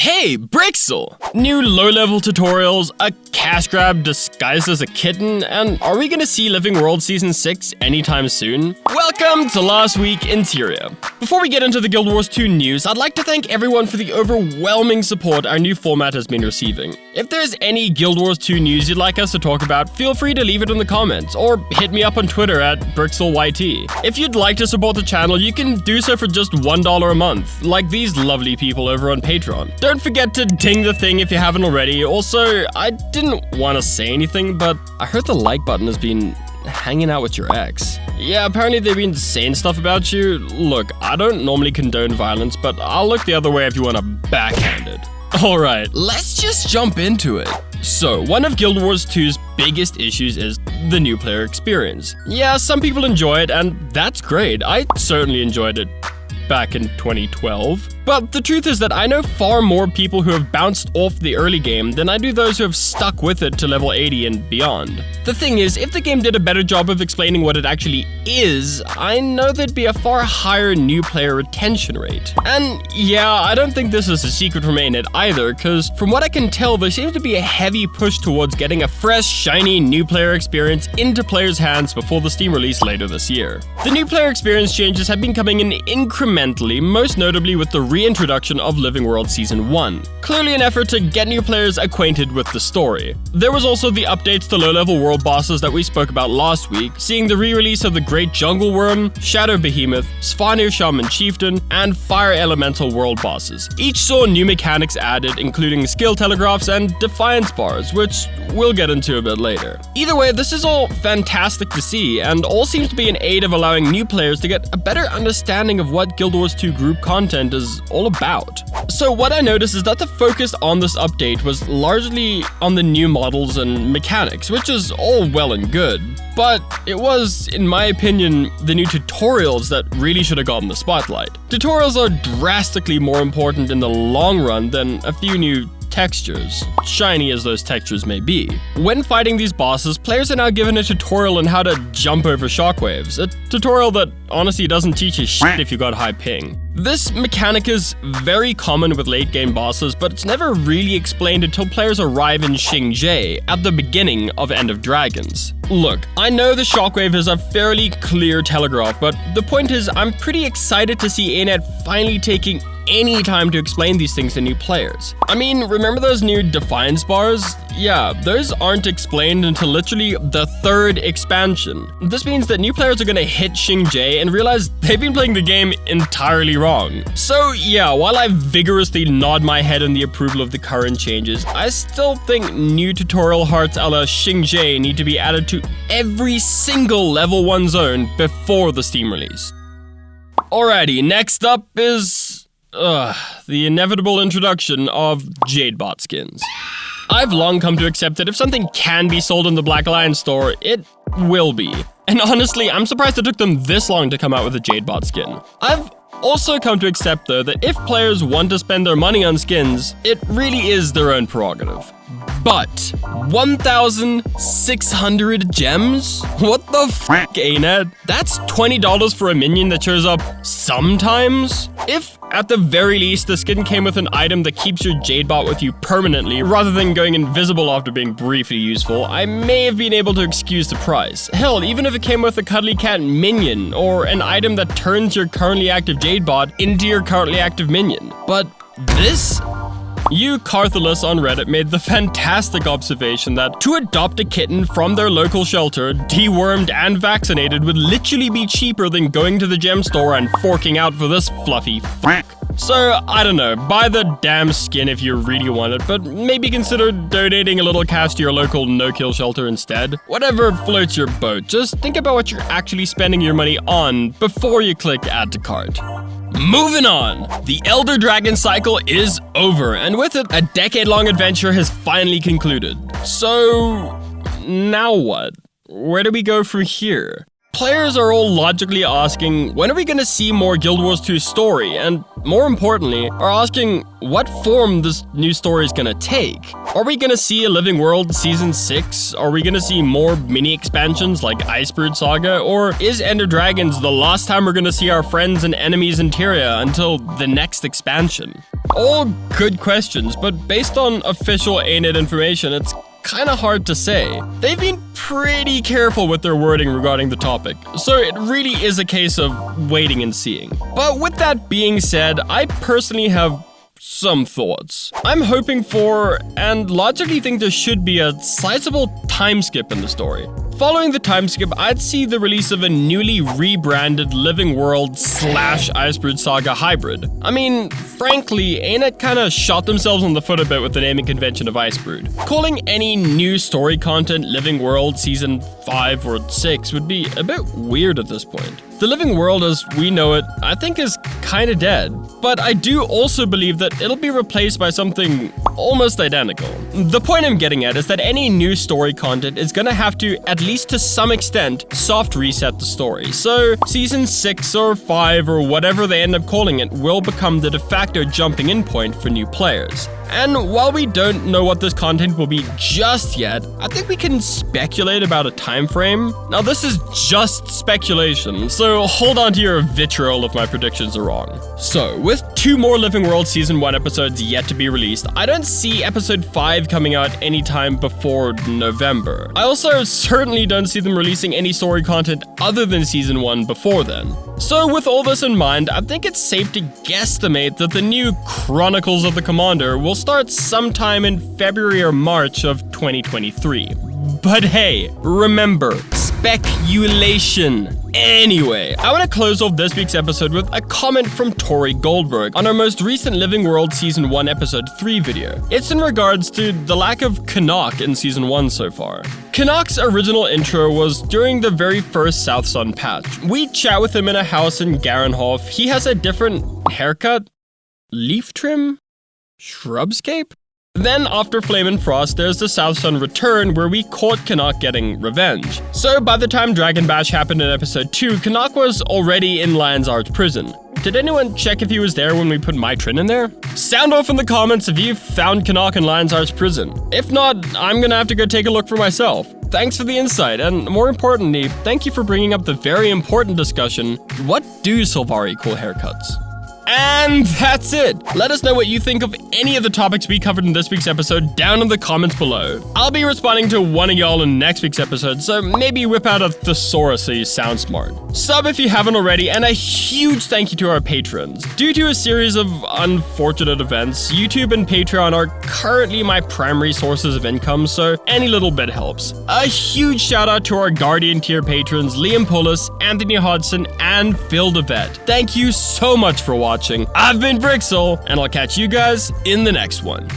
Hey, Brixel! New low-level tutorials, a cash grab disguised as a kitten, and are we gonna see Living World Season 6 anytime soon? Welcome to Last Week in Tyria. Before we get into the Guild Wars 2 news, I'd like to thank everyone for the overwhelming support our new format has been receiving. If there's any Guild Wars 2 news you'd like us to talk about, feel free to leave it in the comments, or hit me up on Twitter at brixelyt. If you'd like to support the channel, you can do so for just $1 a month, like these lovely people over on Patreon. Don't forget to ding the thing if you haven't already. Also, I didn't want to say anything, but I heard the like button has been hanging out with your ex. Yeah, apparently they've been saying stuff about you. Look, I don't normally condone violence, but I'll look the other way if you want to backhand it. Alright, let's just jump into it. So, one of Guild Wars 2's biggest issues is the new player experience. Yeah, some people enjoy it, and that's great. I certainly enjoyed it back in 2012. But the truth is that I know far more people who have bounced off the early game than I do those who have stuck with it to level 80 and beyond. The thing is, if the game did a better job of explaining what it actually is, I know there'd be a far higher new player retention rate. And yeah, I don't think this is a secret from Ain't either, cause from what I can tell, there seems to be a heavy push towards getting a fresh, shiny new player experience into players' hands before the Steam release later this year. The new player experience changes have been coming in incrementally, most notably with the reintroduction of Living World Season 1. Clearly an effort to get new players acquainted with the story. There was also the updates to low-level world bosses that we spoke about last week, seeing the re-release of the Great Jungle Worm, Shadow Behemoth, Svanir Shaman Chieftain, and Fire Elemental world bosses. Each saw new mechanics added, including skill telegraphs and defiance bars, which we'll get into a bit later. Either way, this is all fantastic to see, and all seems to be in aid of allowing new players to get a better understanding of what Guild Wars 2 group content is all about. So what I noticed is that the focus on this update was largely on the new models and mechanics, which is all well and good, but it was, in my opinion, the new tutorials that really should have gotten the spotlight. Tutorials are drastically more important in the long run than a few new textures, shiny as those textures may be. When fighting these bosses, players are now given a tutorial on how to jump over shockwaves, a tutorial that honestly doesn't teach you shit if you got high ping. This mechanic is very common with late game bosses, but it's never really explained until players arrive in Xingzhe at the beginning of End of Dragons. Look, I know the shockwave is a fairly clear telegraph, but the point is I'm pretty excited to see Ain't finally taking any time to explain these things to new players. I mean, remember those new defiance bars? Yeah, those aren't explained until literally the 3rd expansion. This means that new players are gonna hit Xingzhe and realize they've been playing the game entirely wrong. So yeah, while I vigorously nod my head in the approval of the current changes, I still think new tutorial hearts a la Xingzhe need to be added to every single level 1 zone before the Steam release. Alrighty, next up is the inevitable introduction of Jadebot Skins. I've long come to accept that if something can be sold in the Black Lion store, it will be. And honestly, I'm surprised it took them this long to come out with a Jadebot skin. I've also come to accept, though, that if players want to spend their money on skins, it really is their own prerogative. But 1,600 gems? What the f***, Ain't? That's $20 for a minion that shows up sometimes? If, at the very least, the skin came with an item that keeps your Jadebot with you permanently, rather than going invisible after being briefly useful, I may have been able to excuse the price. Hell, even if it came with a Cuddly Cat minion, or an item that turns your currently active Jadebot into your currently active minion. But this? You Carthalus on Reddit made the fantastic observation that to adopt a kitten from their local shelter, dewormed and vaccinated, would literally be cheaper than going to the gem store and forking out for this fluffy f***. So, I don't know, buy the damn skin if you really want it, but maybe consider donating a little cash to your local no-kill shelter instead. Whatever floats your boat, just think about what you're actually spending your money on before you click add to cart. Moving on! The Elder Dragon cycle is over, and with it, a decade-long adventure has finally concluded. So, now what? Where do we go from here? Players are all logically asking, when are we gonna see more Guild Wars 2 story? And more importantly, are asking what form this new story is gonna take. Are we gonna see a Living World Season 6? Are we gonna see more mini expansions like Icebird Saga? Or is End of Dragons the last time we're gonna see our friends and enemies in Tyria until the next expansion? All good questions, but based on official ANET information, it's kinda hard to say. They've been pretty careful with their wording regarding the topic, so it really is a case of waiting and seeing. But with that being said, I personally have some thoughts. I'm hoping for, and logically think there should be, a sizable time skip in the story. Following the time skip, I'd see the release of a newly rebranded Living World / Icebrood Saga hybrid. I mean, frankly, ANET kinda shot themselves in the foot a bit with the naming convention of Icebrood. Calling any new story content Living World Season 5 or 6 would be a bit weird at this point. The Living World as we know it, I think, is kinda dead. But I do also believe that it'll be replaced by something almost identical. The point I'm getting at is that any new story content is gonna have to, at least to some extent, soft reset the story. So Season 6 or 5 or whatever they end up calling it will become the de facto jumping in point for new players. And while we don't know what this content will be just yet, I think we can speculate about a time frame. Now this is just speculation, so hold on to your vitriol if my predictions are wrong. So, with 2 more Living World Season 1 episodes yet to be released, I don't see episode 5 coming out anytime before November. I also certainly don't see them releasing any story content other than Season 1 before then. So with all this in mind, I think it's safe to guesstimate that the new Chronicles of the Commander will start sometime in February or March of 2023. But hey, remember, speculation. Anyway, I want to close off this week's episode with a comment from Tori Goldberg on our most recent Living World Season 1 Episode 3 video. It's in regards to the lack of Canuck in Season 1 so far. Canuck's original intro was during the very first South Sun patch. We chat with him in a house in Garenhof. He has a different haircut, leaf trim, shrubscape? Then after Flame and Frost, there's the South Sun Return where we caught Canuck getting revenge. So by the time Dragon Bash happened in episode 2, Canuck was already in Lion's Arch prison. Did anyone check if he was there when we put my Trin in there? Sound off in the comments if you found Canuck in Lion's Arch prison. If not, I'm gonna have to go take a look for myself. Thanks for the insight, and more importantly, thank you for bringing up the very important discussion, what do Sylvari call haircuts? And that's it! Let us know what you think of any of the topics we covered in this week's episode down in the comments below. I'll be responding to one of y'all in next week's episode, so maybe whip out a thesaurus so you sound smart. Sub if you haven't already, and a huge thank you to our patrons. Due to a series of unfortunate events, YouTube and Patreon are currently my primary sources of income, so any little bit helps. A huge shout out to our Guardian tier patrons Liam Pullis, Anthony Hodgson, and Phil DeVette. Thank you so much for watching. I've been Brixel, and I'll catch you guys in the next one.